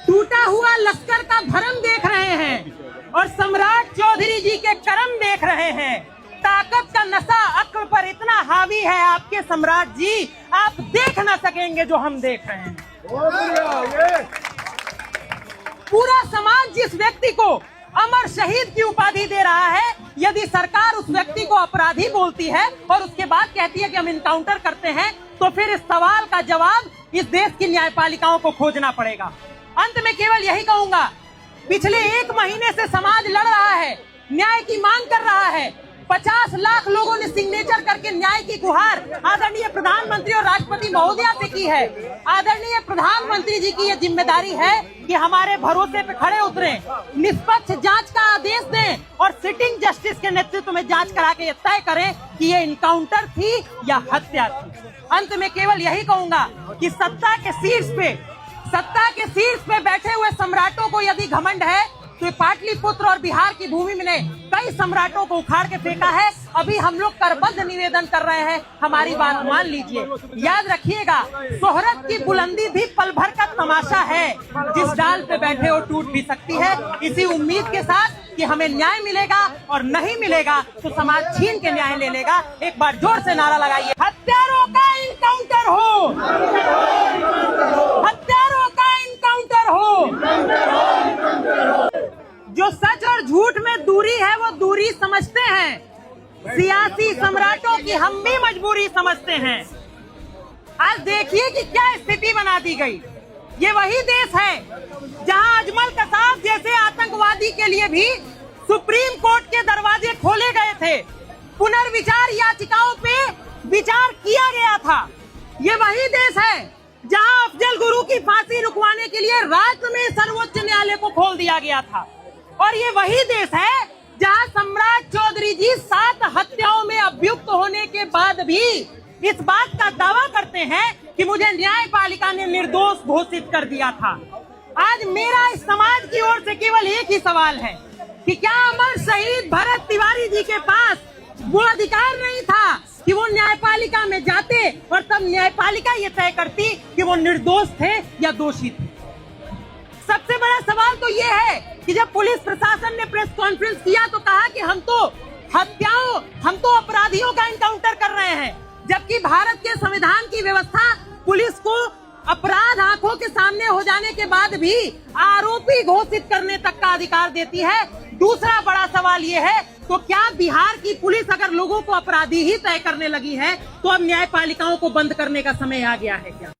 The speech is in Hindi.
टूटा हुआ लश्कर का भरम देख रहे हैं और सम्राट चौधरी जी के कर्म देख रहे हैं। ताकत का नशा अक्ल पर इतना हावी है आपके सम्राट जी, आप देख ना सकेंगे जो हम देख रहे हैं। पूरा समाज जिस व्यक्ति को अमर शहीद की उपाधि दे रहा है, यदि सरकार उस व्यक्ति को अपराधी बोलती है और उसके बाद कहती है कि हम इनकाउंटर करते हैं, तो फिर इस सवाल का जवाब इस देश की न्यायपालिकाओं को खोजना पड़ेगा। अंत में केवल यही कहूंगा, पिछले 1 महीने से समाज लड़ रहा है, न्याय की मांग कर रहा है। 50 लाख लोगों ने सिग्नेचर करके न्याय की गुहार आदरणीय प्रधानमंत्री और राष्ट्रपति महोदया से की है। आदरणीय प्रधानमंत्री जी की ये जिम्मेदारी है कि हमारे भरोसे पे खड़े उतरें, निष्पक्ष जांच का आदेश दें और सिटिंग जस्टिस के नेतृत्व में जांच करा के ये तय करें कि ये इनकाउंटर थी या हत्या थी। अंत में केवल यही कहूंगा कि सत्ता के शीर्ष पे बैठे हुए सम्राटों को यदि घमंड है तो पाटलिपुत्र और बिहार की भूमि में कई सम्राटों को उखाड़ के फेंका है। अभी हम लोग करबद्ध निवेदन कर रहे हैं, हमारी बात मान लीजिए। याद रखिएगा, शोहरत की बुलंदी भी पल भर का तमाशा है, जिस डाल पे बैठे हो टूट भी सकती है। इसी उम्मीद के साथ कि हमें न्याय मिलेगा और नहीं मिलेगा तो समाज छीन के न्याय ले लेगा। एक बार जोर से नारा लगाइए, हत्यारों का इनकाउंटर हो, हत्यारों का इनकाउंटर हो। जो सच और झूठ में दूरी है वो दूरी समझते हैं, सियासी सम्राटों की हम भी मजबूरी समझते हैं। आज देखिए कि क्या स्थिति बना दी गई। ये वही देश है जहां अजमल कसाब जैसे आतंकवादी के लिए भी सुप्रीम कोर्ट के दरवाजे खोले गए थे, पुनर्विचार याचिकाओं पे विचार किया गया था। ये वही देश है जहां अफजल गुरु की फांसी रुकवाने के लिए राष्ट्र में सर्वोच्च न्यायालय को खोल दिया गया था। और ये वही देश है जहां सम्राट चौधरी जी 7 हत्याओं में अभियुक्त होने के बाद भी इस बात का दावा करते हैं कि मुझे न्यायपालिका ने निर्दोष घोषित कर दिया था। आज मेरा इस समाज की ओर से केवल एक ही सवाल है कि क्या अमर शहीद भरत तिवारी जी के पास वो अधिकार नहीं था कि वो न्यायपालिका में जाते और तब न्यायपालिका ये तय करती कि वो निर्दोष थे या दोषी थे। सबसे बड़ा सवाल तो ये है कि जब पुलिस प्रशासन ने प्रेस कॉन्फ्रेंस किया तो कहा कि हम तो अपराधियों का इनकाउंटर कर रहे हैं, जबकि भारत के संविधान की व्यवस्था पुलिस को अपराध आंखों के सामने हो जाने के बाद भी आरोपी घोषित करने तक का अधिकार देती है। दूसरा बड़ा सवाल ये है, तो क्या बिहार की पुलिस अगर लोगों को अपराधी ही तय करने लगी है तो अब न्यायपालिकाओं को बंद करने का समय आ गया है क्या?